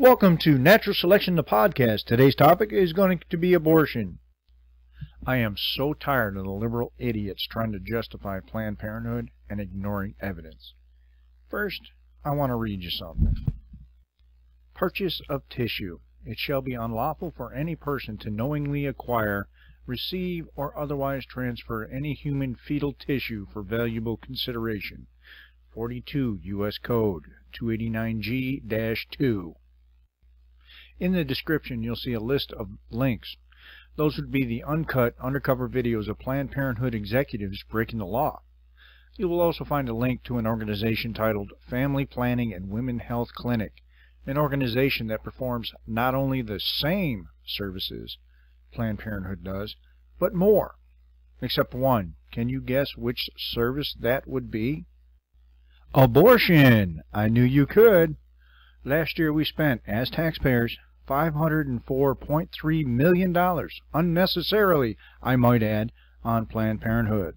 Welcome to Natural Selection, the podcast. Today's topic is going to be abortion. I am so tired of the liberal idiots trying to justify Planned Parenthood and ignoring evidence. First, I want to read you something. Purchase of tissue. It shall be unlawful for any person to knowingly acquire, receive, or otherwise transfer any human fetal tissue for valuable consideration. 42 U.S. Code 289G-2. In the description, you'll see a list of links. Those would be the uncut, undercover videos of Planned Parenthood executives breaking the law. You will also find a link to an organization titled Family Planning and Women Health Clinic, an organization that performs not only the same services Planned Parenthood does, but more. Except one. Can you guess which service that would be? Abortion! I knew you could. Last year we spent, as taxpayers, $504.3 million, unnecessarily, I might add, on Planned Parenthood.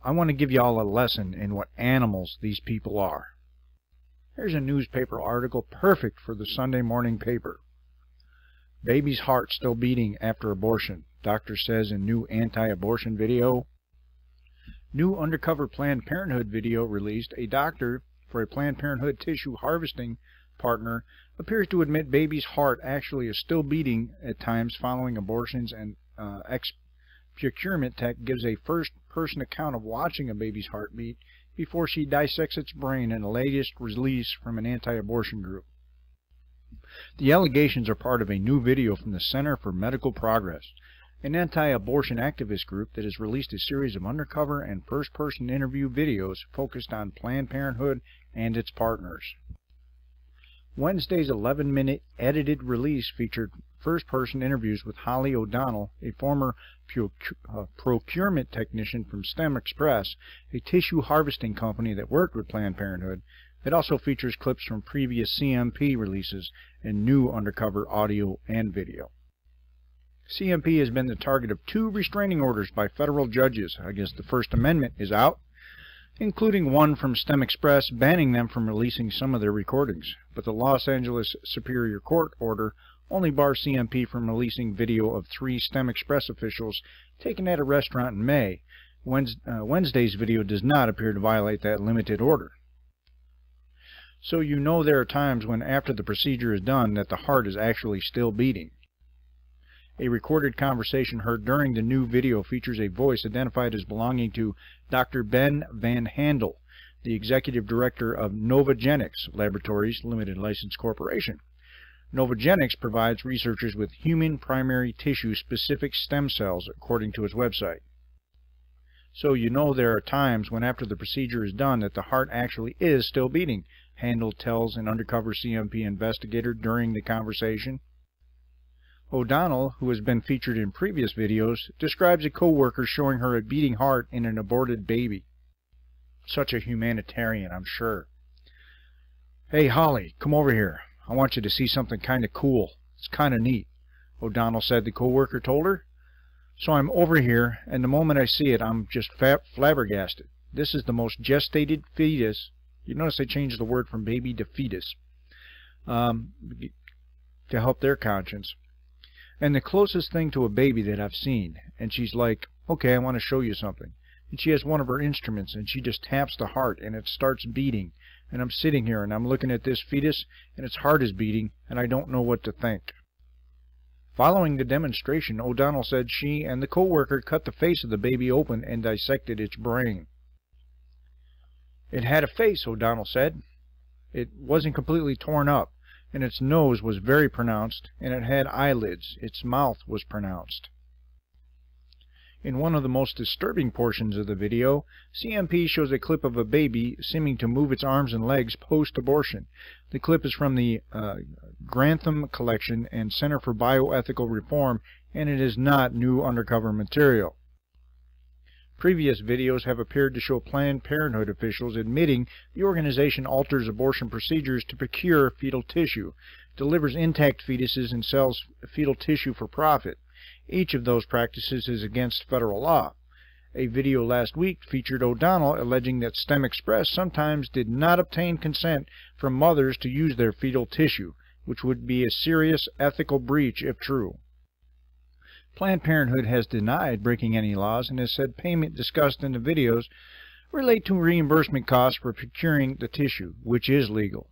I want to give you all a lesson in what animals these people are. Here's a newspaper article perfect for the Sunday morning paper. Baby's heart still beating after abortion, doctor says in new anti-abortion video. New undercover Planned Parenthood video released. A doctor for a Planned Parenthood tissue harvesting partner appears to admit baby's heart actually is still beating at times following abortions, and ex-procurement tech gives a first-person account of watching a baby's heartbeat before she dissects its brain in the latest release from an anti-abortion group. The allegations are part of a new video from the Center for Medical Progress, an anti-abortion activist group that has released a series of undercover and first-person interview videos focused on Planned Parenthood and its partners. Wednesday's 11-minute edited release featured first-person interviews with Holly O'Donnell, a former procurement technician from STEM Express, a tissue harvesting company that worked with Planned Parenthood. It also features clips from previous CMP releases and new undercover audio and video. CMP has been the target of 2 restraining orders by federal judges against the First Amendment is out, including one from STEM Express banning them from releasing some of their recordings. But the Los Angeles Superior Court order only bars CMP from releasing video of 3 STEM Express officials taken at a restaurant in May. Wednesday's video does not appear to violate that limited order. So you know there are times when after the procedure is done that the heart is actually still beating. A recorded conversation heard during the new video features a voice identified as belonging to Dr. Ben Van Handel, the executive director of Novogenics Laboratories Limited License Corporation. Novogenics provides researchers with human primary tissue specific stem cells, according to its website. So you know there are times when after the procedure is done that the heart actually is still beating, Handel tells an undercover CMP investigator during the conversation. O'Donnell, who has been featured in previous videos, describes a co-worker showing her a beating heart in an aborted baby. Such a humanitarian, I'm sure. Hey, Holly, come over here. I want you to see something kind of cool. It's kind of neat, O'Donnell said the co-worker told her. So I'm over here, and the moment I see it, I'm just flabbergasted. This is the most gestated fetus. You notice they changed the word from baby to fetus to help their conscience. And the closest thing to a baby that I've seen. And she's like, okay, I want to show you something. And she has one of her instruments, and she just taps the heart, and it starts beating. And I'm sitting here, and I'm looking at this fetus, and its heart is beating, and I don't know what to think. Following the demonstration, O'Donnell said she and the co-worker cut the face of the baby open and dissected its brain. It had a face, O'Donnell said. It wasn't completely torn up, and its nose was very pronounced, and it had eyelids. Its mouth was pronounced. In one of the most disturbing portions of the video, CMP shows a clip of a baby seeming to move its arms and legs post-abortion. The clip is from the Grantham Collection and Center for Bioethical Reform, and it is not new undercover material. Previous videos have appeared to show Planned Parenthood officials admitting the organization alters abortion procedures to procure fetal tissue, delivers intact fetuses, and sells fetal tissue for profit. Each of those practices is against federal law. A video last week featured O'Donnell alleging that STEM Express sometimes did not obtain consent from mothers to use their fetal tissue, which would be a serious ethical breach if true. Planned Parenthood has denied breaking any laws and has said payment discussed in the videos relate to reimbursement costs for procuring the tissue, which is legal.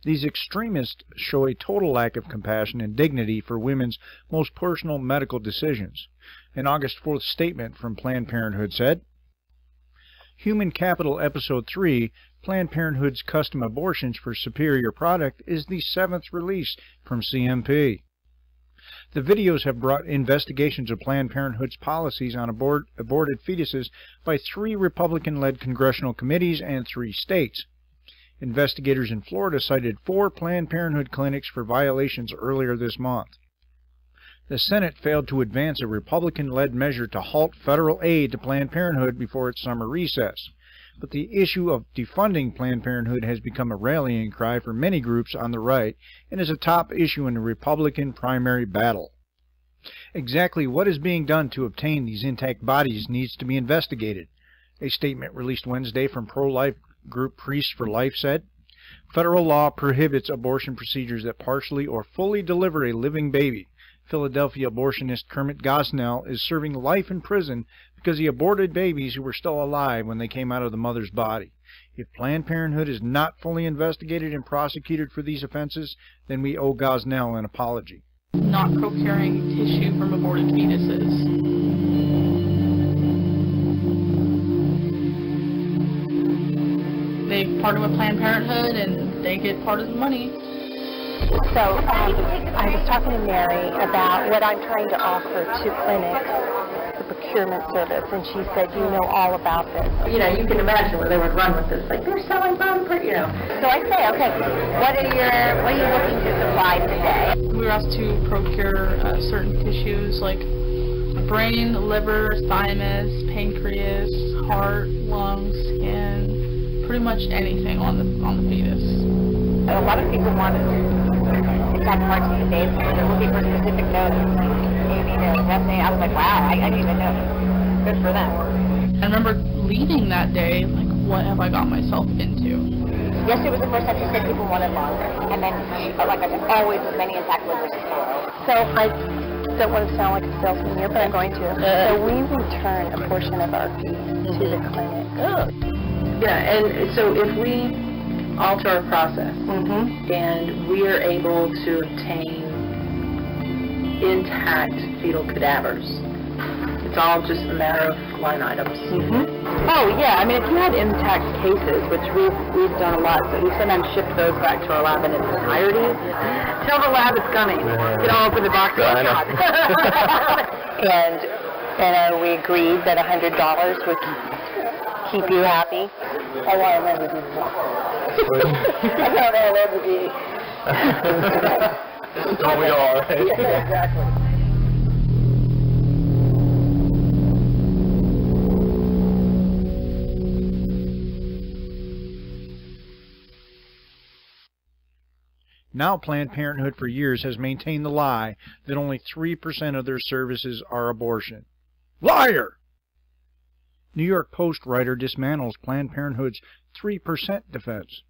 These extremists show a total lack of compassion and dignity for women's most personal medical decisions. An August 4th statement from Planned Parenthood said, Human Capital Episode 3, Planned Parenthood's Custom Abortions for Superior Product, is the 7th release from CMP. The videos have brought investigations of Planned Parenthood's policies on aborted fetuses by 3 Republican-led congressional committees and 3 states. Investigators in Florida cited 4 Planned Parenthood clinics for violations earlier this month. The Senate failed to advance a Republican-led measure to halt federal aid to Planned Parenthood before its summer recess. But the issue of defunding Planned Parenthood has become a rallying cry for many groups on the right and is a top issue in the Republican primary battle. Exactly what is being done to obtain these intact bodies needs to be investigated. A statement released Wednesday from pro-life group Priests for Life said, Federal law prohibits abortion procedures that partially or fully deliver a living baby. Philadelphia abortionist Kermit Gosnell is serving life in prison because he aborted babies who were still alive when they came out of the mother's body. If Planned Parenthood is not fully investigated and prosecuted for these offenses, then we owe Gosnell an apology. Not procuring tissue from aborted fetuses. They partner with Planned Parenthood and they get part of the money. So I was talking to Mary about what I'm trying to offer to clinics, the procurement service, and she said, you know all about this. You know, you can imagine where they would run with this, like they're selling bone, you know. So I say, okay, what are you looking to supply today? We were asked to procure certain tissues like brain, liver, thymus, pancreas, heart, lungs, skin. Pretty much anything on the fetus. A lot of people want intact parts these days, so they're looking for specific notes. Maybe they're testing. I was like, wow, I didn't even know. Good for them. I remember leaving that day, like, what have I got myself into? Yesterday was the first time she said people wanted longer, and then, like I said, always as many intact livers as possible. So I don't want to sound like a salesman here, but I'm going to. So we return a portion of our fee to the clinic. Oh. Yeah, and so if we alter our process and we are able to obtain intact fetal cadavers, it's all just a matter of line items. Oh yeah, I mean if you had intact cases, which we've done a lot, so we sometimes ship those back to our lab in its entirety. Tell the lab it's coming. You know, open the box. And we agreed that $100 would keep you happy. I want to remember to do I want to remember to This is all we are, right? Yeah, exactly. Now Planned Parenthood for years has maintained the lie that only 3% of their services are abortion. Liar! New York Post writer dismantles Planned Parenthood's 3% defense.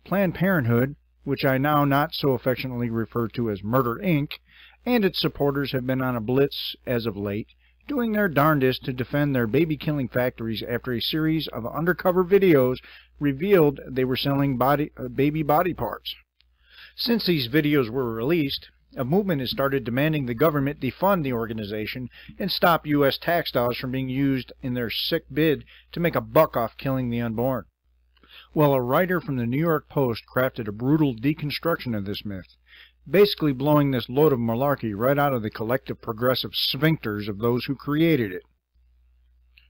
Planned Parenthood, which I now not so affectionately refer to as Murder, Inc., and its supporters have been on a blitz as of late, doing their darndest to defend their baby-killing factories after a series of undercover videos revealed they were selling baby body parts. Since these videos were released, a movement has started demanding the government defund the organization and stop U.S. tax dollars from being used in their sick bid to make a buck off killing the unborn. Well, a writer from the New York Post crafted a brutal deconstruction of this myth, basically blowing this load of malarkey right out of the collective progressive sphincters of those who created it.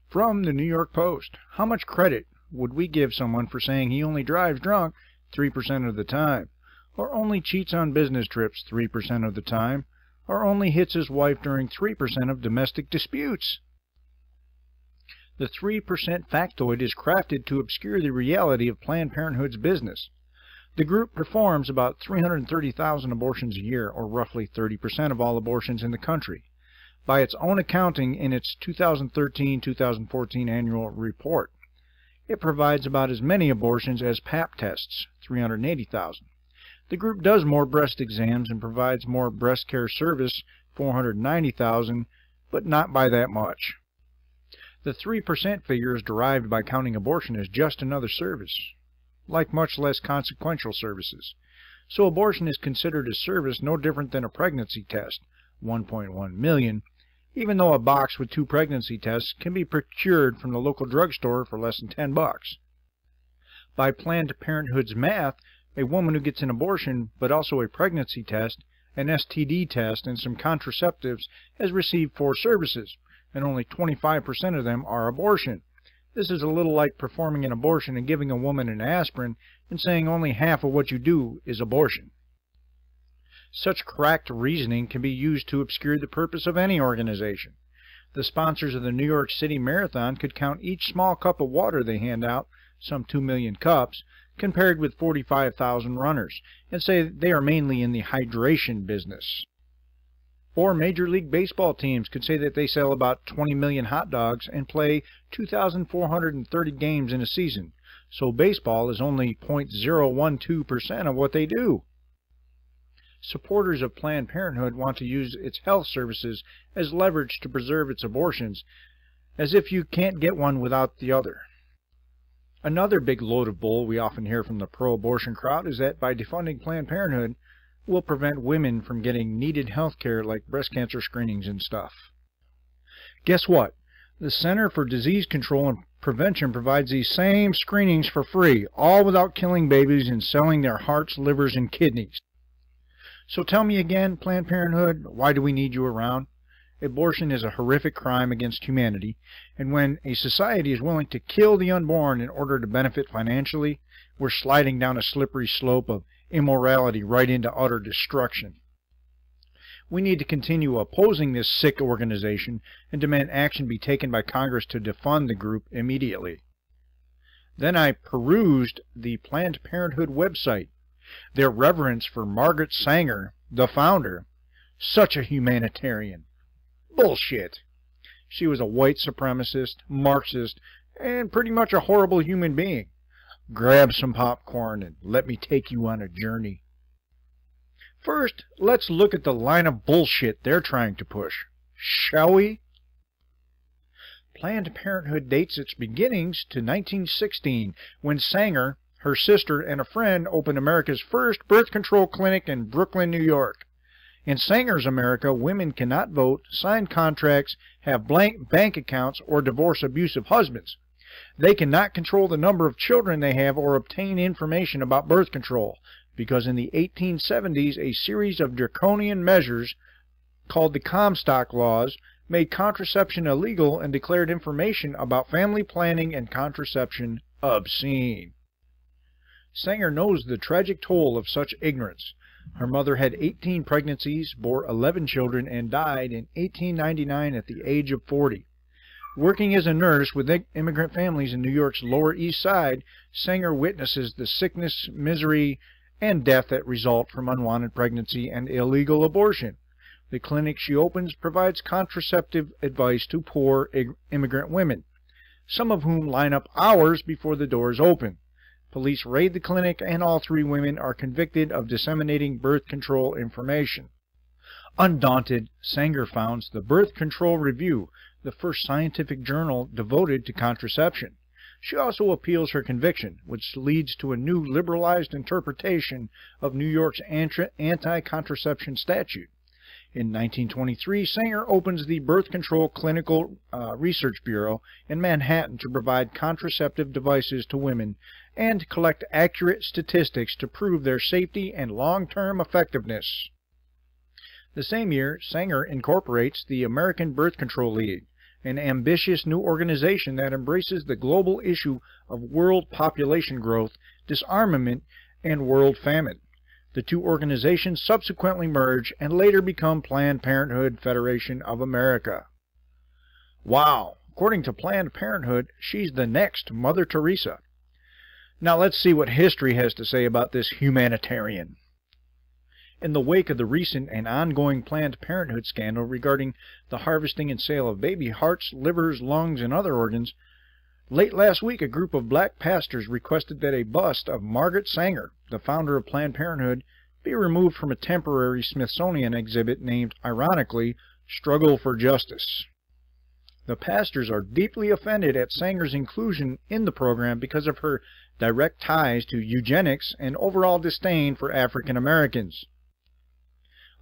From the New York Post, how much credit would we give someone for saying he only drives drunk 3% of the time? Or only cheats on business trips 3% of the time, or only hits his wife during 3% of domestic disputes? The 3% factoid is crafted to obscure the reality of Planned Parenthood's business. The group performs about 330,000 abortions a year, or roughly 30% of all abortions in the country. by its own accounting in its 2013-2014 annual report. It provides about as many abortions as Pap tests, 380,000. The group does more breast exams and provides more breast care service, 490,000, but not by that much. The 3% figure is derived by counting abortion as just another service, like much less consequential services. So abortion is considered a service no different than a pregnancy test, 1.1 million, even though a box with 2 pregnancy tests can be procured from the local drugstore for less than $10. By Planned Parenthood's math, a woman who gets an abortion but also a pregnancy test, an STD test, and some contraceptives has received 4 services, and only 25% of them are abortion. This is a little like performing an abortion and giving a woman an aspirin and saying only half of what you do is abortion. Such cracked reasoning can be used to obscure the purpose of any organization. The sponsors of the New York City Marathon could count each small cup of water they hand out, some 2 million cups, compared with 45,000 runners, and say they are mainly in the hydration business. Or Major League Baseball teams could say that they sell about 20 million hot dogs and play 2,430 games in a season, so baseball is only 0.012% of what they do. Supporters of Planned Parenthood want to use its health services as leverage to preserve its abortions, as if you can't get one without the other. Another big load of bull we often hear from the pro-abortion crowd is that by defunding Planned Parenthood, will prevent women from getting needed health care like breast cancer screenings and stuff. Guess what? The Center for Disease Control and Prevention provides these same screenings for free, all without killing babies and selling their hearts, livers, and kidneys. So tell me again, Planned Parenthood, why do we need you around? Abortion is a horrific crime against humanity, and when a society is willing to kill the unborn in order to benefit financially, we're sliding down a slippery slope of immorality right into utter destruction. We need to continue opposing this sick organization and demand action be taken by Congress to defund the group immediately. Then I perused the Planned Parenthood website. Their reverence for Margaret Sanger, the founder, such a humanitarian. Bullshit. She was a white supremacist, Marxist, and pretty much a horrible human being. Grab some popcorn and let me take you on a journey. First, let's look at the line of bullshit they're trying to push, shall we? Planned Parenthood dates its beginnings to 1916, when Sanger, her sister, and a friend opened America's first birth control clinic in Brooklyn, New York. In Sanger's America, women cannot vote, sign contracts, have blank bank accounts, or divorce abusive husbands. They cannot control the number of children they have or obtain information about birth control, because in the 1870s a series of draconian measures, called the Comstock Laws, made contraception illegal and declared information about family planning and contraception obscene. Sanger knows the tragic toll of such ignorance. Her mother had 18 pregnancies, bore 11 children, and died in 1899 at the age of 40. Working as a nurse with immigrant families in New York's Lower East Side, Sanger witnesses the sickness, misery, and death that result from unwanted pregnancy and illegal abortion. The clinic she opens provides contraceptive advice to poor immigrant women, some of whom line up hours before the doors open. Police raid the clinic, and all 3 women are convicted of disseminating birth control information. Undaunted, Sanger founds the Birth Control Review, the first scientific journal devoted to contraception. She also appeals her conviction, which leads to a new liberalized interpretation of New York's anti-contraception statute. In 1923, Sanger opens the Birth Control Clinical Research Bureau in Manhattan to provide contraceptive devices to women and collect accurate statistics to prove their safety and long-term effectiveness. The same year, Sanger incorporates the American Birth Control League, an ambitious new organization that embraces the global issue of world population growth, disarmament, and world famine. The 2 organizations subsequently merge and later become Planned Parenthood Federation of America. Wow! According to Planned Parenthood, she's the next Mother Teresa. Now let's see what history has to say about this humanitarian. In the wake of the recent and ongoing Planned Parenthood scandal regarding the harvesting and sale of baby hearts, livers, lungs, and other organs, late last week a group of black pastors requested that a bust of Margaret Sanger, the founder of Planned Parenthood, be removed from a temporary Smithsonian exhibit named, ironically, Struggle for Justice. The pastors are deeply offended at Sanger's inclusion in the program because of her direct ties to eugenics and overall disdain for African Americans.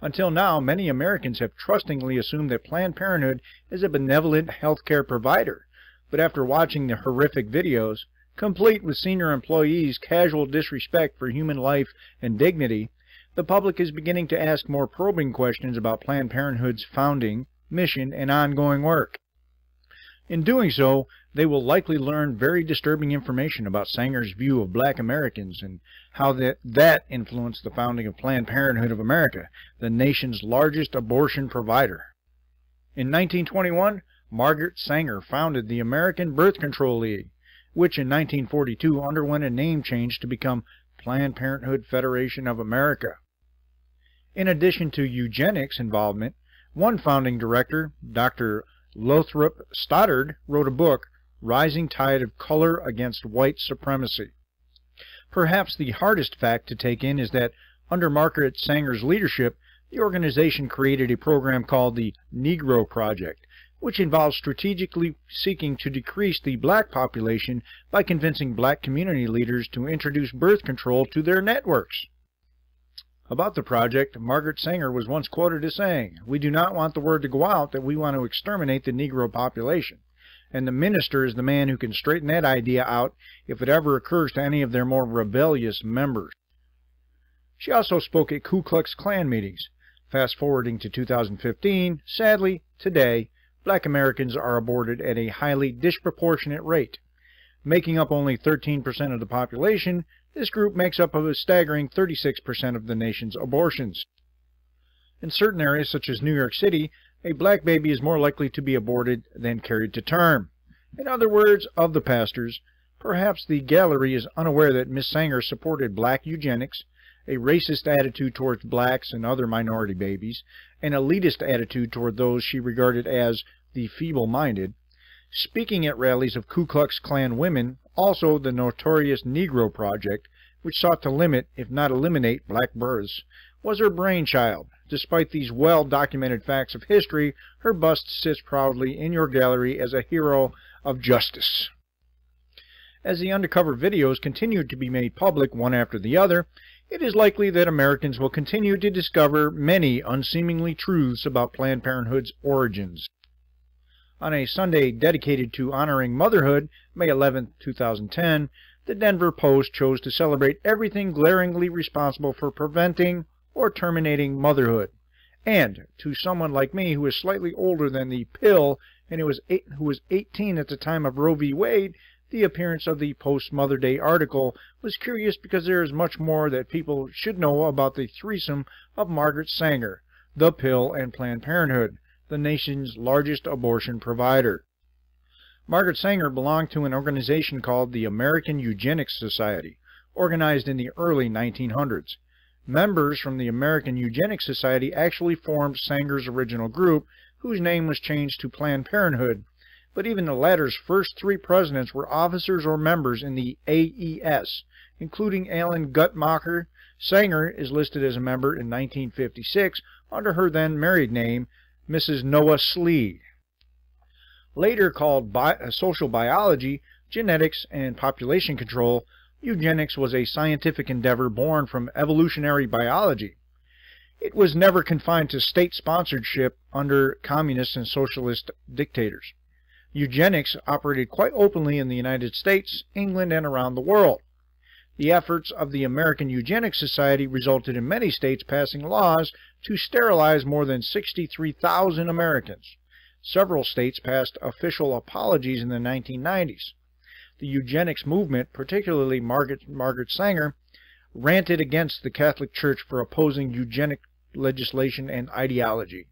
Until now, many Americans have trustingly assumed that Planned Parenthood is a benevolent healthcare provider, but after watching the horrific videos, complete with senior employees' casual disrespect for human life and dignity, the public is beginning to ask more probing questions about Planned Parenthood's founding, mission, and ongoing work. In doing so, they will likely learn very disturbing information about Sanger's view of black Americans and how that influenced the founding of Planned Parenthood of America, the nation's largest abortion provider. In 1921, Margaret Sanger founded the American Birth Control League, which in 1942 underwent a name change to become Planned Parenthood Federation of America. In addition to eugenics involvement, one founding director, Dr. Lothrop Stoddard, wrote a book, Rising Tide of Color Against White Supremacy. Perhaps the hardest fact to take in is that under Margaret Sanger's leadership, the organization created a program called the Negro Project, which involves strategically seeking to decrease the black population by convincing black community leaders to introduce birth control to their networks. About the project, Margaret Sanger was once quoted as saying, "We do not want the word to go out that we want to exterminate the Negro population, and the minister is the man who can straighten that idea out if it ever occurs to any of their more rebellious members." She also spoke at Ku Klux Klan meetings. Fast forwarding to 2015, sadly, today, black Americans are aborted at a highly disproportionate rate. Making up only 13% of the population, this group makes up a staggering 36% of the nation's abortions. In certain areas, such as New York City, a black baby is more likely to be aborted than carried to term. In other words, of the pastors, perhaps the gallery is unaware that Miss Sanger supported black eugenics, a racist attitude towards blacks and other minority babies, an elitist attitude toward those she regarded as the feeble-minded, speaking at rallies of Ku Klux Klan women, also the notorious Negro Project, which sought to limit, if not eliminate, black births, was her brainchild. Despite these well-documented facts of history, her bust sits proudly in your gallery as a hero of justice. As the undercover videos continue to be made public one after the other, it is likely that Americans will continue to discover many unseemly truths about Planned Parenthood's origins. On a Sunday dedicated to honoring motherhood, May 11, 2010, the Denver Post chose to celebrate everything glaringly responsible for preventing or terminating motherhood. And to someone like me who is slightly older than the pill and who was 18 at the time of Roe v. Wade, the appearance of the post-Mother Day article was curious because there is much more that people should know about the threesome of Margaret Sanger, the pill, and Planned Parenthood, the nation's largest abortion provider. Margaret Sanger belonged to an organization called the American Eugenics Society, organized in the early 1900s. Members from the American Eugenics Society actually formed Sanger's original group, whose name was changed to Planned Parenthood, but even the latter's first 3 presidents were officers or members in the AES, including Alan Guttmacher. Sanger is listed as a member in 1956 under her then married name, Mrs. Noah Slee. Later called social biology, genetics, and population control, eugenics was a scientific endeavor born from evolutionary biology. It was never confined to state sponsorship under communist and socialist dictators. Eugenics operated quite openly in the United States, England, and around the world. The efforts of the American Eugenics Society resulted in many states passing laws to sterilize more than 63,000 Americans. Several states passed official apologies in the 1990s. The eugenics movement, particularly Margaret Sanger, ranted against the Catholic Church for opposing eugenic legislation and ideology.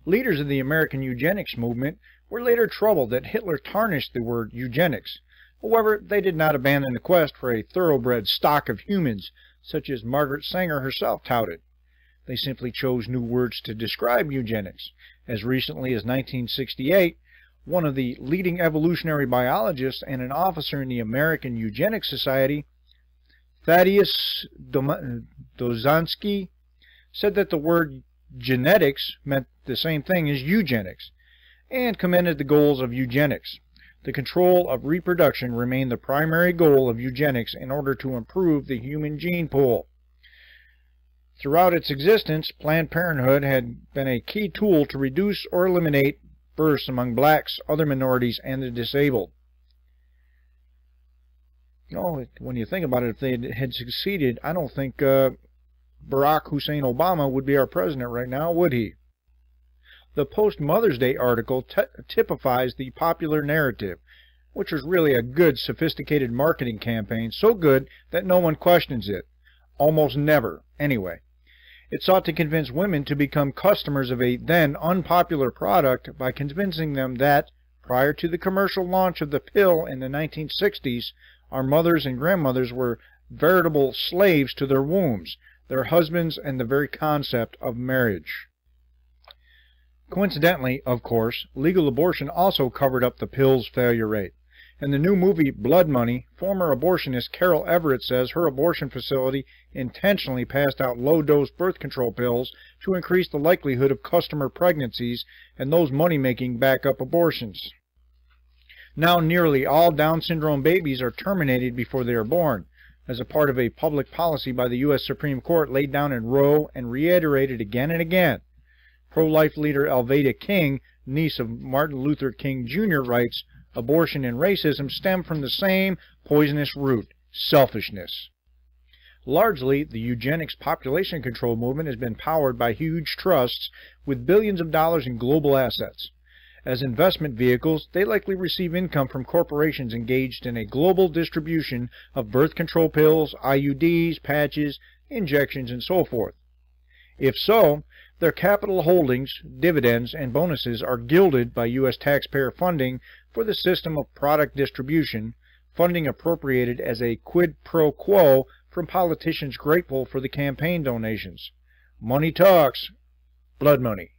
Leaders of the American eugenics movement were later troubled that Hitler tarnished the word eugenics. However, they did not abandon the quest for a thoroughbred stock of humans, such as Margaret Sanger herself touted. They simply chose new words to describe eugenics. As recently as 1968, one of the leading evolutionary biologists and an officer in the American Eugenics Society, Thaddeus Dozansky, said that the word genetics meant the same thing as eugenics, and commended the goals of eugenics. The control of reproduction remained the primary goal of eugenics in order to improve the human gene pool. Throughout its existence, Planned Parenthood had been a key tool to reduce or eliminate births among blacks, other minorities, and the disabled. You know, when you think about it, if they had succeeded, I don't think Barack Hussein Obama would be our president right now, would he? The post-Mother's Day article typifies the popular narrative, which was really a good, sophisticated marketing campaign, so good that no one questions it. Almost never, anyway. It sought to convince women to become customers of a then unpopular product by convincing them that, prior to the commercial launch of the pill in the 1960s, our mothers and grandmothers were veritable slaves to their wombs, their husbands, and the very concept of marriage. Coincidentally, of course, legal abortion also covered up the pill's failure rate. In the new movie Blood Money, former abortionist Carol Everett says her abortion facility intentionally passed out low-dose birth control pills to increase the likelihood of customer pregnancies and those money-making backup abortions. Now nearly all Down syndrome babies are terminated before they are born, as a part of a public policy by the U.S. Supreme Court laid down in Roe and reiterated again and again. Pro-life leader Alveda King, niece of Martin Luther King Jr., writes, "Abortion and racism stem from the same poisonous root, selfishness." Largely, the eugenics population control movement has been powered by huge trusts with billions of dollars in global assets. As investment vehicles, they likely receive income from corporations engaged in a global distribution of birth control pills, IUDs, patches, injections, and so forth. If so, their capital holdings, dividends, and bonuses are gilded by U.S. taxpayer funding for the system of product distribution, funding appropriated as a quid pro quo from politicians grateful for the campaign donations. Money talks. Blood money.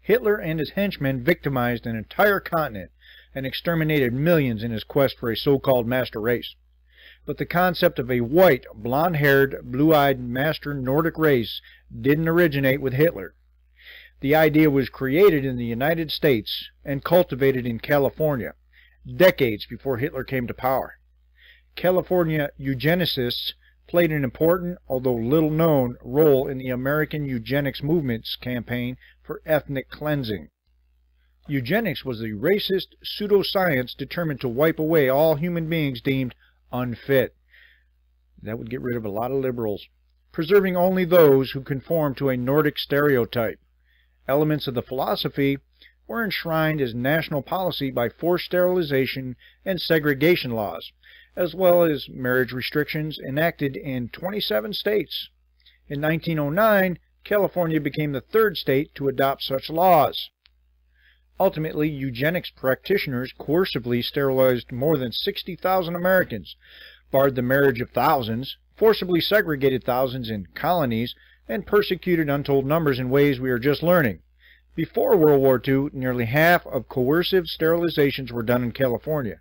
Hitler and his henchmen victimized an entire continent and exterminated millions in his quest for a so-called master race. But the concept of a white, blonde-haired, blue-eyed master Nordic race didn't originate with Hitler. The idea was created in the United States and cultivated in California, decades before Hitler came to power. California eugenicists played an important, although little-known, role in the American eugenics movement's campaign for ethnic cleansing. Eugenics was a racist pseudoscience determined to wipe away all human beings deemed unfit. That would get rid of a lot of liberals, preserving only those who conform to a Nordic stereotype. Elements of the philosophy were enshrined as national policy by forced sterilization and segregation laws, as well as marriage restrictions enacted in 27 states. In 1909, California became the third state to adopt such laws. Ultimately, eugenics practitioners coercively sterilized more than 60,000 Americans, barred the marriage of thousands, forcibly segregated thousands in colonies, and persecuted untold numbers in ways we are just learning. Before World War II, nearly half of coercive sterilizations were done in California.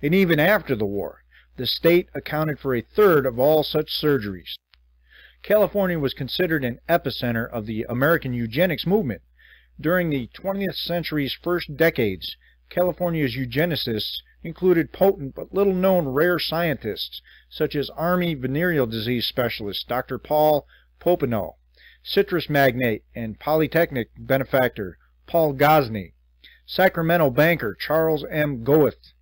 And even after the war, the state accounted for a third of all such surgeries. California was considered an epicenter of the American eugenics movement. During the 20th century's first decades, California's eugenicists included potent but little-known rare scientists, such as Army venereal disease specialist Dr. Paul Popenoe, citrus magnate and Polytechnic benefactor Paul Gosney, Sacramento banker Charles M. Goethe,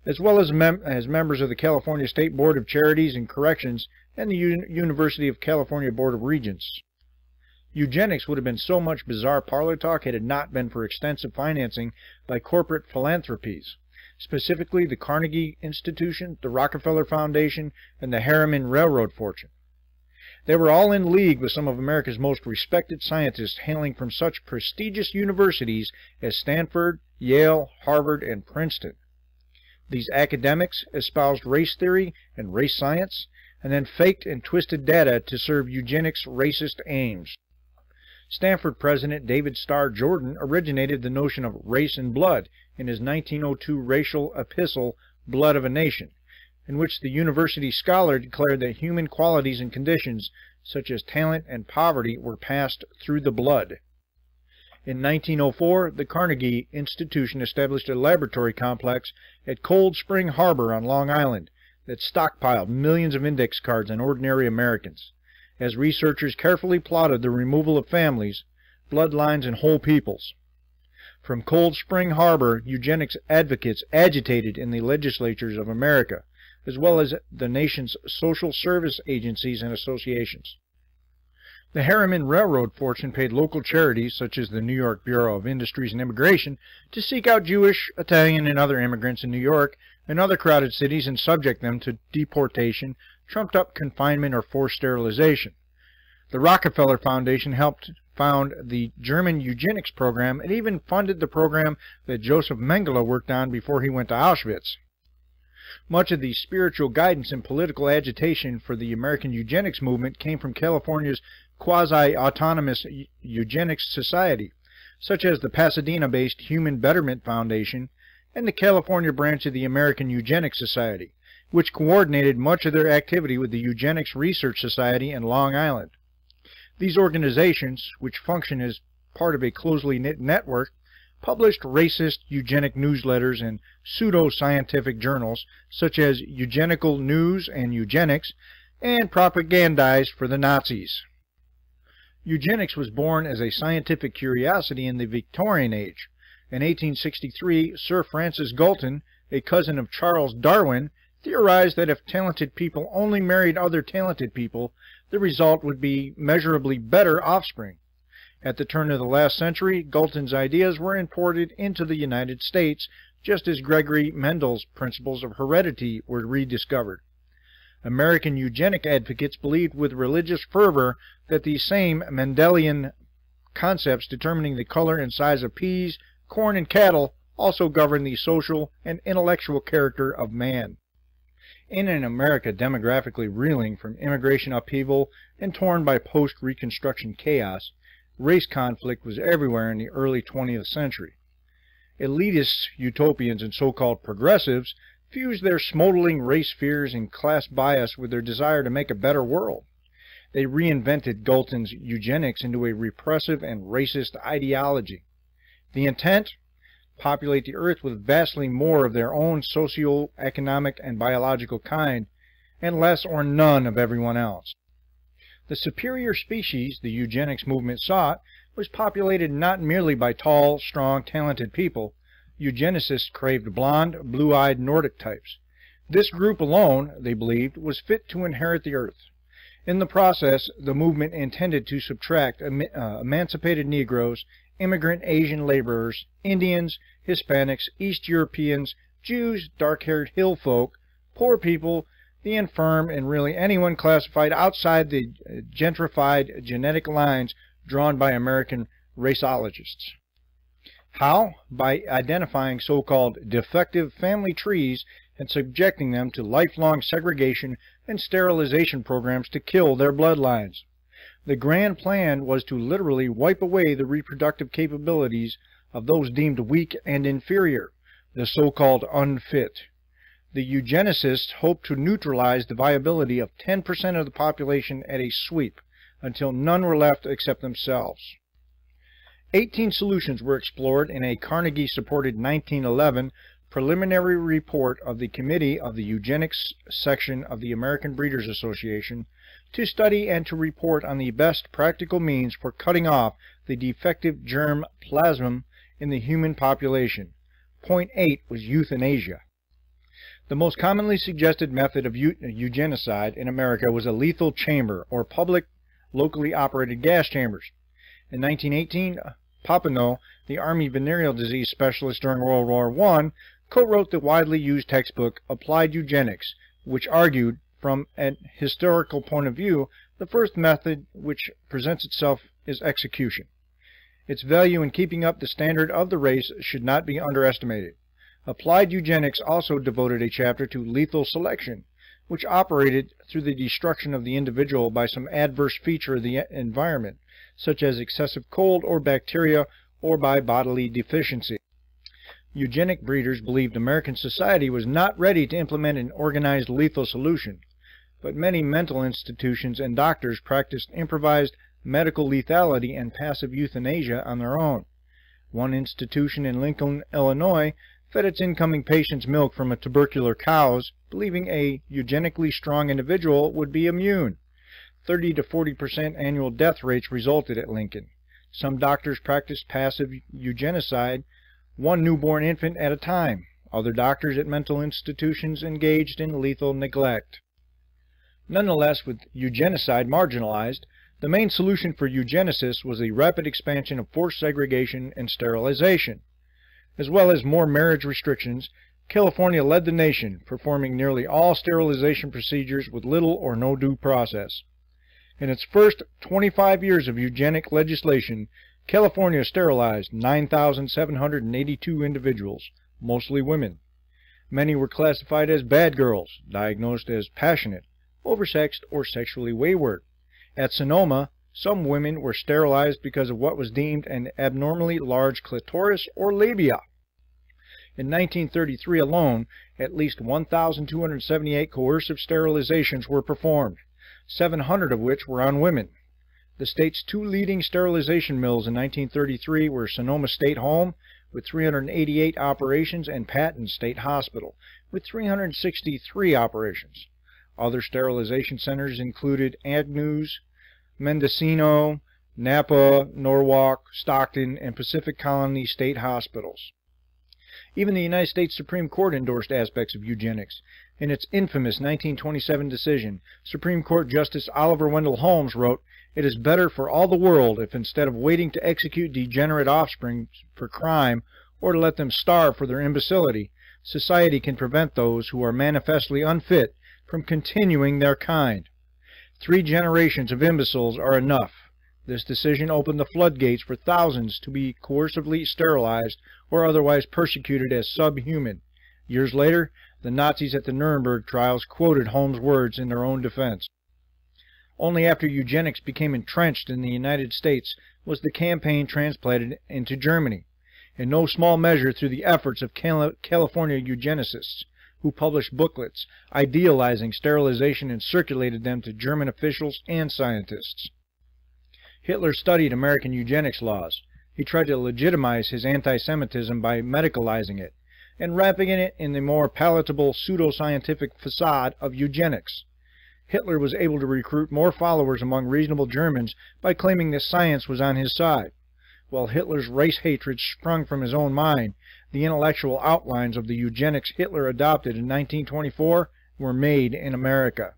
as well as members of the California State Board of Charities and Corrections and the University of California Board of Regents. Eugenics would have been so much bizarre parlor talk had it not been for extensive financing by corporate philanthropies, specifically the Carnegie Institution, the Rockefeller Foundation, and the Harriman Railroad fortune. They were all in league with some of America's most respected scientists hailing from such prestigious universities as Stanford, Yale, Harvard, and Princeton. These academics espoused race theory and race science. and then faked and twisted data to serve eugenics' racist aims. Stanford President David Starr Jordan originated the notion of race and blood in his 1902 racial epistle, Blood of a Nation, in which the university scholar declared that human qualities and conditions, such as talent and poverty, were passed through the blood. In 1904, the Carnegie Institution established a laboratory complex at Cold Spring Harbor on Long Island that stockpiled millions of index cards on ordinary Americans, as researchers carefully plotted the removal of families, bloodlines, and whole peoples. From Cold Spring Harbor, eugenics advocates agitated in the legislatures of America, as well as the nation's social service agencies and associations. The Harriman Railroad fortune paid local charities, such as the New York Bureau of Industries and Immigration, to seek out Jewish, Italian, and other immigrants in New York and other crowded cities and subject them to deportation, trumped-up confinement, or forced sterilization. The Rockefeller Foundation helped found the German eugenics program and even funded the program that Joseph Mengele worked on before he went to Auschwitz. Much of the spiritual guidance and political agitation for the American eugenics movement came from California's quasi-autonomous eugenics society, such as the Pasadena-based Human Betterment Foundation and the California branch of the American Eugenics Society, which coordinated much of their activity with the Eugenics Research Society in Long Island. These organizations, which function as part of a closely knit network, published racist eugenic newsletters and pseudo-scientific journals such as Eugenical News and Eugenics, and propagandized for the Nazis. Eugenics was born as a scientific curiosity in the Victorian age. In 1863, Sir Francis Galton, a cousin of Charles Darwin, theorized that if talented people only married other talented people, the result would be measurably better offspring. At the turn of the last century, Galton's ideas were imported into the United States, just as Gregory Mendel's principles of heredity were rediscovered. American eugenic advocates believed with religious fervor that these same Mendelian concepts determining the color and size of peas, corn, and cattle also govern the social and intellectual character of man. In an America demographically reeling from immigration upheaval and torn by post-Reconstruction chaos, race conflict was everywhere in the early 20th century. Elitist utopians and so-called progressives fused their smoldering race fears and class bias with their desire to make a better world. They reinvented Galton's eugenics into a repressive and racist ideology. The intent? Populate the earth with vastly more of their own socio-economic and biological kind, and less or none of everyone else. The superior species the eugenics movement sought was populated not merely by tall, strong, talented people. Eugenicists craved blonde, blue-eyed Nordic types. This group alone, they believed, was fit to inherit the earth. In the process, the movement intended to subtract emancipated Negroes, immigrant Asian laborers, Indians, Hispanics, East Europeans, Jews, dark-haired hill folk, poor people, the infirm, and really anyone classified outside the gentrified genetic lines drawn by American raceologists. How? By identifying so-called defective family trees and subjecting them to lifelong segregation and sterilization programs to kill their bloodlines. The grand plan was to literally wipe away the reproductive capabilities of those deemed weak and inferior, the so-called unfit. The eugenicists hoped to neutralize the viability of 10% of the population at a sweep, until none were left except themselves. 18 solutions were explored in a Carnegie-supported 1911 preliminary report of the Committee of the Eugenics Section of the American Breeders Association to study and to report on the best practical means for cutting off the defective germ plasm in the human population. Point 8 was euthanasia. The most commonly suggested method of eugenicide in America was a lethal chamber, or public, locally operated gas chambers. In 1918, Papineau, the Army venereal disease specialist during World War I, co-wrote the widely used textbook Applied Eugenics, which argued, from an historical point of view, the first method which presents itself is execution. Its value in keeping up the standard of the race should not be underestimated. Applied Eugenics also devoted a chapter to lethal selection, which operated through the destruction of the individual by some adverse feature of the environment, such as excessive cold or bacteria, or by bodily deficiency. Eugenic breeders believed American society was not ready to implement an organized lethal solution, but many mental institutions and doctors practiced improvised medical lethality and passive euthanasia on their own. One institution in Lincoln, Illinois, fed its incoming patients milk from tubercular cows, believing a eugenically strong individual would be immune. 30 to 40% annual death rates resulted at Lincoln. Some doctors practiced passive eugenicide, one newborn infant at a time. Other doctors at mental institutions engaged in lethal neglect. Nonetheless, with eugenicide marginalized, the main solution for eugenicists was the rapid expansion of forced segregation and sterilization. As well as more marriage restrictions, California led the nation, performing nearly all sterilization procedures with little or no due process. In its first 25 years of eugenic legislation, California sterilized 9,782 individuals, mostly women. Many were classified as bad girls, diagnosed as passionate, oversexed, or sexually wayward. At Sonoma, some women were sterilized because of what was deemed an abnormally large clitoris or labia. In 1933 alone, at least 1,278 coercive sterilizations were performed, 700 of which were on women. The state's two leading sterilization mills in 1933 were Sonoma State Home, with 388 operations, and Patton State Hospital, with 363 operations. Other sterilization centers included Agnews, Mendocino, Napa, Norwalk, Stockton, and Pacific Colony State Hospitals. Even the United States Supreme Court endorsed aspects of eugenics. In its infamous 1927 decision, Supreme Court Justice Oliver Wendell Holmes wrote, "It is better for all the world if instead of waiting to execute degenerate offspring for crime or to let them starve for their imbecility, society can prevent those who are manifestly unfit from continuing their kind. 3 generations of imbeciles are enough." This decision opened the floodgates for thousands to be coercively sterilized or otherwise persecuted as subhuman. Years later, the Nazis at the Nuremberg trials quoted Holmes' words in their own defense. Only after eugenics became entrenched in the United States was the campaign transplanted into Germany, in no small measure through the efforts of California eugenicists, who published booklets idealizing sterilization and circulated them to German officials and scientists. Hitler studied American eugenics laws. He tried to legitimize his anti-Semitism by medicalizing it, and wrapping it in the more palatable pseudo-scientific facade of eugenics. Hitler was able to recruit more followers among reasonable Germans by claiming that science was on his side. While Hitler's race hatred sprung from his own mind, the intellectual outlines of the eugenics Hitler adopted in 1924 were made in America.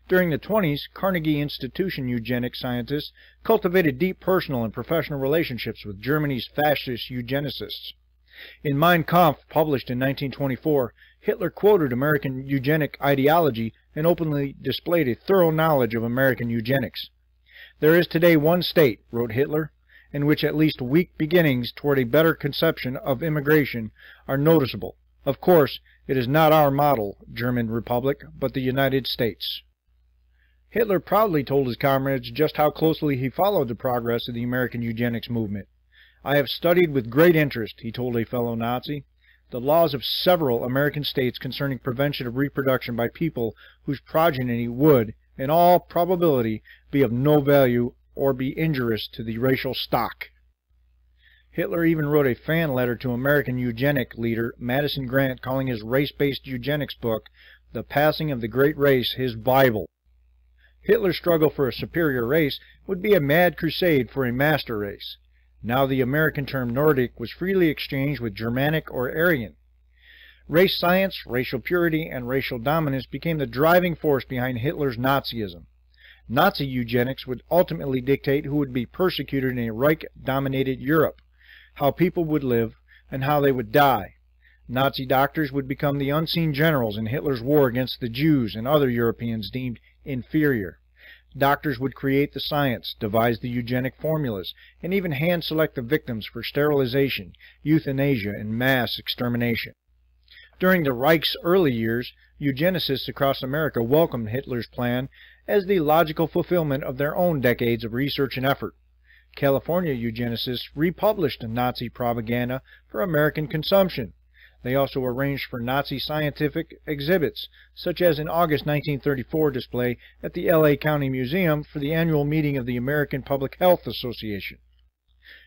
During the 20s, Carnegie Institution eugenics scientists cultivated deep personal and professional relationships with Germany's fascist eugenicists. In Mein Kampf, published in 1924, Hitler quoted American eugenic ideology and openly displayed a thorough knowledge of American eugenics. "There is today one state," wrote Hitler, "in which at least weak beginnings toward a better conception of immigration are noticeable. Of course, it is not our model German Republic, but the United States." Hitler proudly told his comrades just how closely he followed the progress of the American eugenics movement. "I have studied with great interest," he told a fellow Nazi, "the laws of several American states concerning prevention of reproduction by people whose progeny would, in all probability, be of no value or be injurious to the racial stock." Hitler even wrote a fan letter to American eugenic leader Madison Grant, calling his race-based eugenics book, "The Passing of the Great Race," his Bible. Hitler's struggle for a superior race would be a mad crusade for a master race. Now the American term Nordic was freely exchanged with Germanic or Aryan. Race science, racial purity, and racial dominance became the driving force behind Hitler's Nazism. Nazi eugenics would ultimately dictate who would be persecuted in a Reich-dominated Europe, how people would live, and how they would die. Nazi doctors would become the unseen generals in Hitler's war against the Jews and other Europeans deemed inferior. Doctors would create the science, devise the eugenic formulas, and even hand-select the victims for sterilization, euthanasia, and mass extermination. During the Reich's early years, eugenicists across America welcomed Hitler's plan as the logical fulfillment of their own decades of research and effort. California eugenicists republished Nazi propaganda for American consumption. They also arranged for Nazi scientific exhibits, such as an August 1934 display at the LA County Museum for the annual meeting of the American Public Health Association.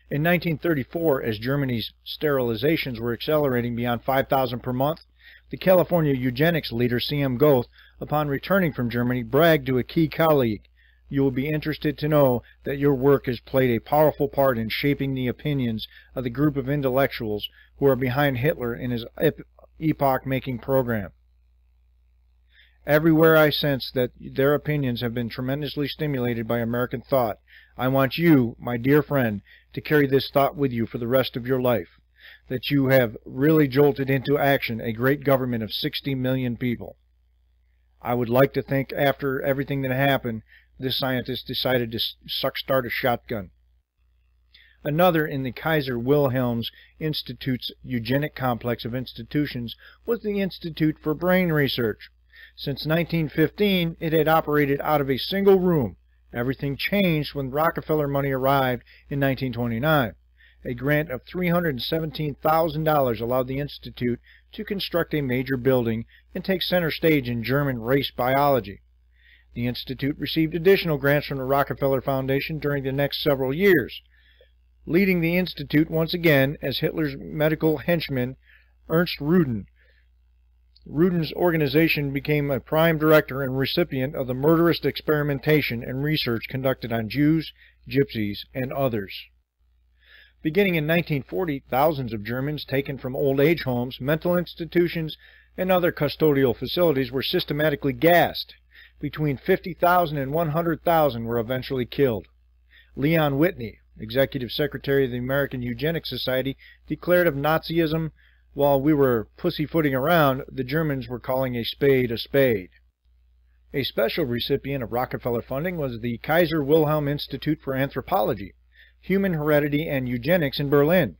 In 1934, as Germany's sterilizations were accelerating beyond 5,000 per month, the California eugenics leader C.M. Goethe, upon returning from Germany, bragged to a key colleague, "You will be interested to know that your work has played a powerful part in shaping the opinions of the group of intellectuals who are behind Hitler in his epoch-making program. Everywhere I sense that their opinions have been tremendously stimulated by American thought. I want you, my dear friend, to carry this thought with you for the rest of your life, that you have really jolted into action a great government of 60 million people." I would like to think after everything that happened, this scientist decided to start a shotgun. Another in the Kaiser Wilhelm Institute's eugenic complex of institutions was the Institute for Brain Research. Since 1915, it had operated out of a single room. Everything changed when Rockefeller money arrived in 1929. A grant of $317,000 allowed the Institute to construct a major building and take center stage in German race biology. The Institute received additional grants from the Rockefeller Foundation during the next several years, leading the Institute once again as Hitler's medical henchman, Ernst Rudin. Rudin's organization became a prime director and recipient of the murderous experimentation and research conducted on Jews, Gypsies, and others. Beginning in 1940, thousands of Germans taken from old age homes, mental institutions, and other custodial facilities were systematically gassed. Between 50,000 and 100,000 were eventually killed. Leon Whitney, Executive Secretary of the American Eugenics Society, declared of Nazism, "While we were pussyfooting around, the Germans were calling a spade a spade." A special recipient of Rockefeller funding was the Kaiser Wilhelm Institute for Anthropology, Human Heredity and Eugenics in Berlin.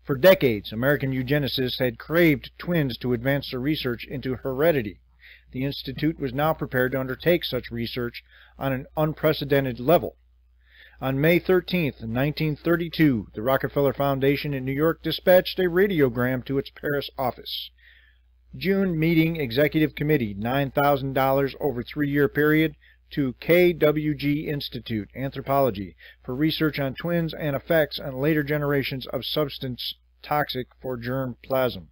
For decades, American eugenicists had craved twins to advance their research into heredity. The Institute was now prepared to undertake such research on an unprecedented level. On May 13, 1932, the Rockefeller Foundation in New York dispatched a radiogram to its Paris office. June meeting Executive Committee, $9,000 over 3-year period to KWG Institute, Anthropology, for research on twins and effects on later generations of substance toxic for germ plasm.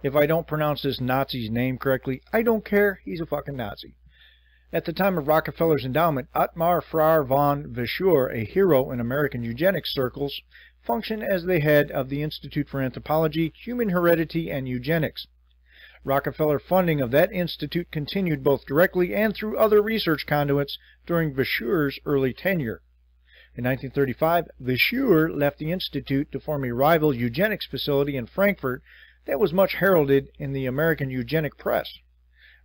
If I don't pronounce this Nazi's name correctly, I don't care. He's a fucking Nazi. At the time of Rockefeller's endowment, Ottmar Frère von Verschuer, a hero in American eugenics circles, functioned as the head of the Institute for Anthropology, Human Heredity, and Eugenics. Rockefeller funding of that institute continued both directly and through other research conduits during Verschuer's early tenure. In 1935, Verschuer left the institute to form a rival eugenics facility in Frankfurt that was much heralded in the American eugenic press.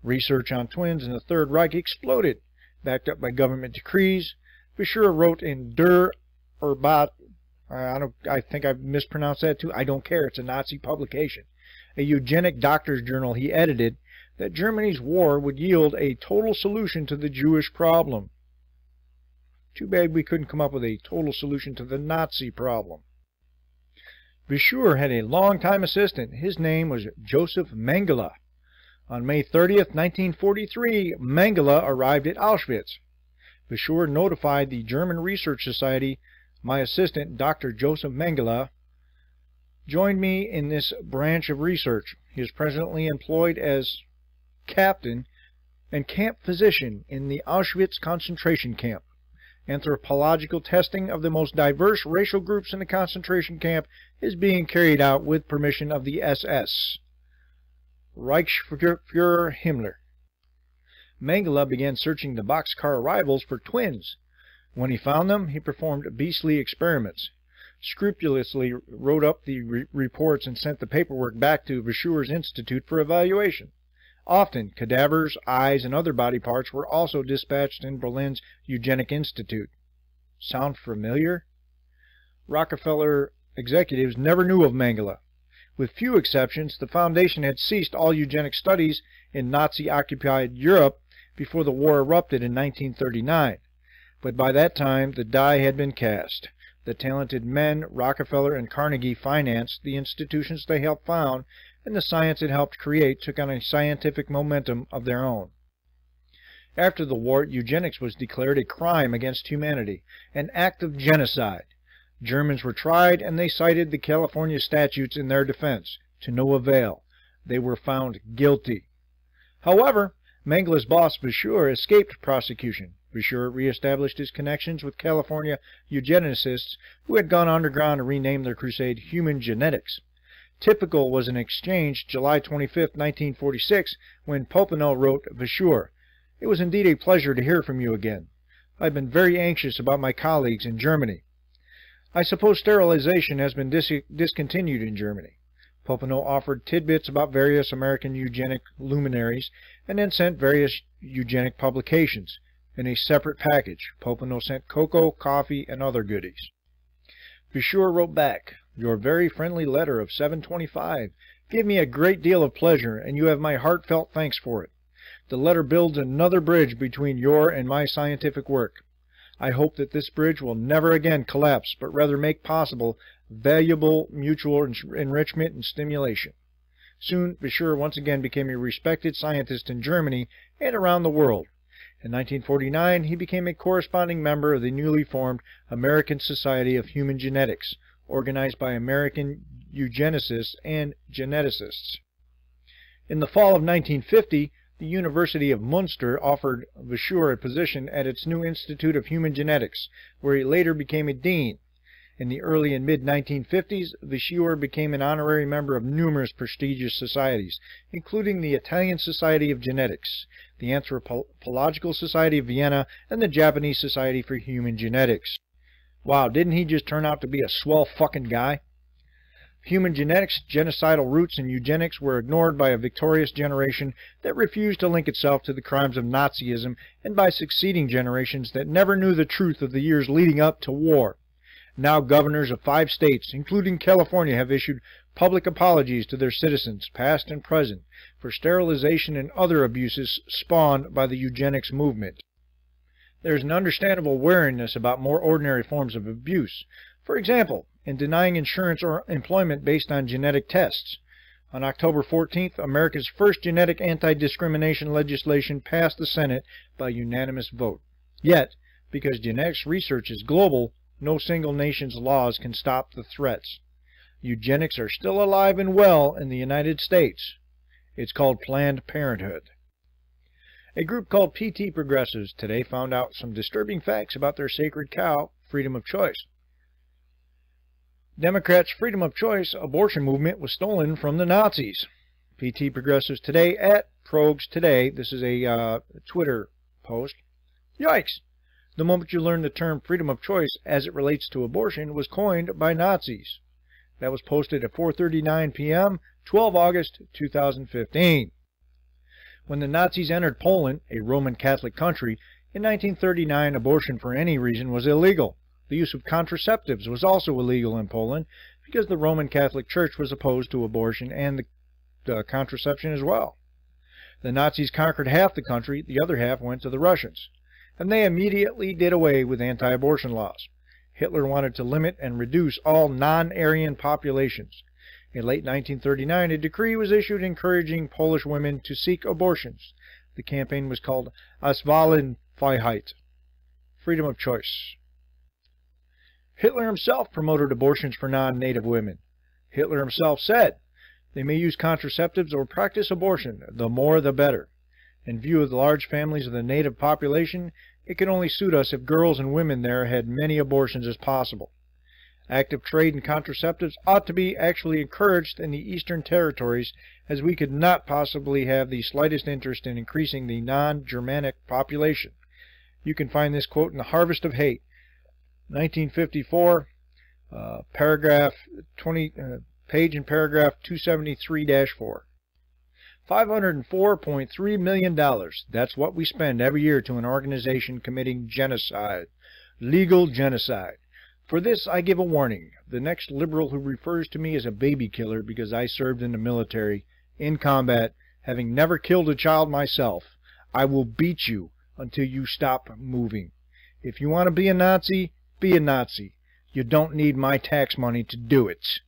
Research on twins in the Third Reich exploded, backed up by government decrees. Verschuer wrote in Der Erbat, I think I've mispronounced that too, I don't care, it's a Nazi publication, a eugenic doctor's journal he edited, that Germany's war would yield a total solution to the Jewish problem. Too bad we couldn't come up with a total solution to the Nazi problem. Verschuer had a long-time assistant. His name was Joseph Mengele. On May 30th, 1943, Mengele arrived at Auschwitz. Verschuer notified the German Research Society, "My assistant, Dr. Joseph Mengele, joined me in this branch of research. He is presently employed as captain and camp physician in the Auschwitz concentration camp. Anthropological testing of the most diverse racial groups in the concentration camp is being carried out with permission of the SS. Reichsfuhrer Himmler." Mengele began searching the boxcar arrivals for twins. When he found them, he performed beastly experiments, scrupulously wrote up the reports, and sent the paperwork back to Verschuer's Institute for evaluation. Often, cadavers, eyes, and other body parts were also dispatched in Berlin's Eugenic Institute. Sound familiar? Rockefeller executives never knew of Mengele. With few exceptions, the Foundation had ceased all eugenic studies in Nazi-occupied Europe before the war erupted in 1939. But by that time, the die had been cast. The talented men Rockefeller and Carnegie financed the institutions they helped found, and the science it helped create took on a scientific momentum of their own. After the war, eugenics was declared a crime against humanity, an act of genocide. Germans were tried, and they cited the California statutes in their defense, to no avail. They were found guilty. However, Mengele's boss, Verschuur, escaped prosecution. Verschuur reestablished his connections with California eugenicists who had gone underground to rename their crusade Human Genetics. Typical was an exchange July 25, 1946, when Popenoe wrote Verschuur, "It was indeed a pleasure to hear from you again. I've been very anxious about my colleagues in Germany. I suppose sterilization has been discontinued in Germany." Popenoe offered tidbits about various American eugenic luminaries and then sent various eugenic publications. In a separate package, Popenoe sent cocoa, coffee, and other goodies. Verschuur wrote back, "Your very friendly letter of 7/25 gave me a great deal of pleasure, and you have my heartfelt thanks for it. The letter builds another bridge between your and my scientific work. I hope that this bridge will never again collapse, but rather make possible valuable mutual enrichment and stimulation." Soon, Verschuur once again became a respected scientist in Germany and around the world. In 1949, he became a corresponding member of the newly formed American Society of Human Genetics, organized by American eugenicists and geneticists. In the fall of 1950, the University of Munster offered Verschuur a position at its new Institute of Human Genetics, where he later became a dean. In the early and mid-1950s, Verschuur became an honorary member of numerous prestigious societies, including the Italian Society of Genetics, the Anthropological Society of Vienna, and the Japanese Society for Human Genetics. Wow, didn't he just turn out to be a swell fucking guy? Human genetics, genocidal roots, and eugenics were ignored by a victorious generation that refused to link itself to the crimes of Nazism, and by succeeding generations that never knew the truth of the years leading up to war. Now governors of 5 states, including California, have issued public apologies to their citizens, past and present, for sterilization and other abuses spawned by the eugenics movement. There is an understandable wariness about more ordinary forms of abuse. For example, in denying insurance or employment based on genetic tests. On October 14th, America's first genetic anti-discrimination legislation passed the Senate by unanimous vote. Yet, because genetics research is global, no single nation's laws can stop the threats. Eugenics are still alive and well in the United States. It's called Planned Parenthood. A group called PT Progressives today found out some disturbing facts about their sacred cow, freedom of choice. Democrats' freedom of choice abortion movement was stolen from the Nazis. PT Progressives today at Progs Today. This is a Twitter post. Yikes! The moment you learn the term freedom of choice as it relates to abortion was coined by Nazis. That was posted at 4:39 p.m., 12 August 2015. When the Nazis entered Poland, a Roman Catholic country, in 1939 abortion for any reason was illegal. The use of contraceptives was also illegal in Poland because the Roman Catholic Church was opposed to abortion and the contraception as well. The Nazis conquered half the country, the other half went to the Russians. And they immediately did away with anti-abortion laws. Hitler wanted to limit and reduce all non-Aryan populations. In late 1939, a decree was issued encouraging Polish women to seek abortions. The campaign was called Auswahlfreiheit, freedom of choice. Hitler himself promoted abortions for non-native women. Hitler himself said, "They may use contraceptives or practice abortion, the more the better. In view of the large families of the native population, it can only suit us if girls and women there had many abortions as possible. Active trade in contraceptives ought to be actually encouraged in the Eastern Territories, as we could not possibly have the slightest interest in increasing the non-Germanic population." You can find this quote in The Harvest of Hate, 1954, paragraph 20, page and paragraph 273-4. $504.3 million. That's what we spend every year to an organization committing genocide. Legal genocide. For this I give a warning. The next liberal who refers to me as a baby killer because I served in the military, in combat, having never killed a child myself, I will beat you until you stop moving. If you want to be a Nazi, be a Nazi. You don't need my tax money to do it.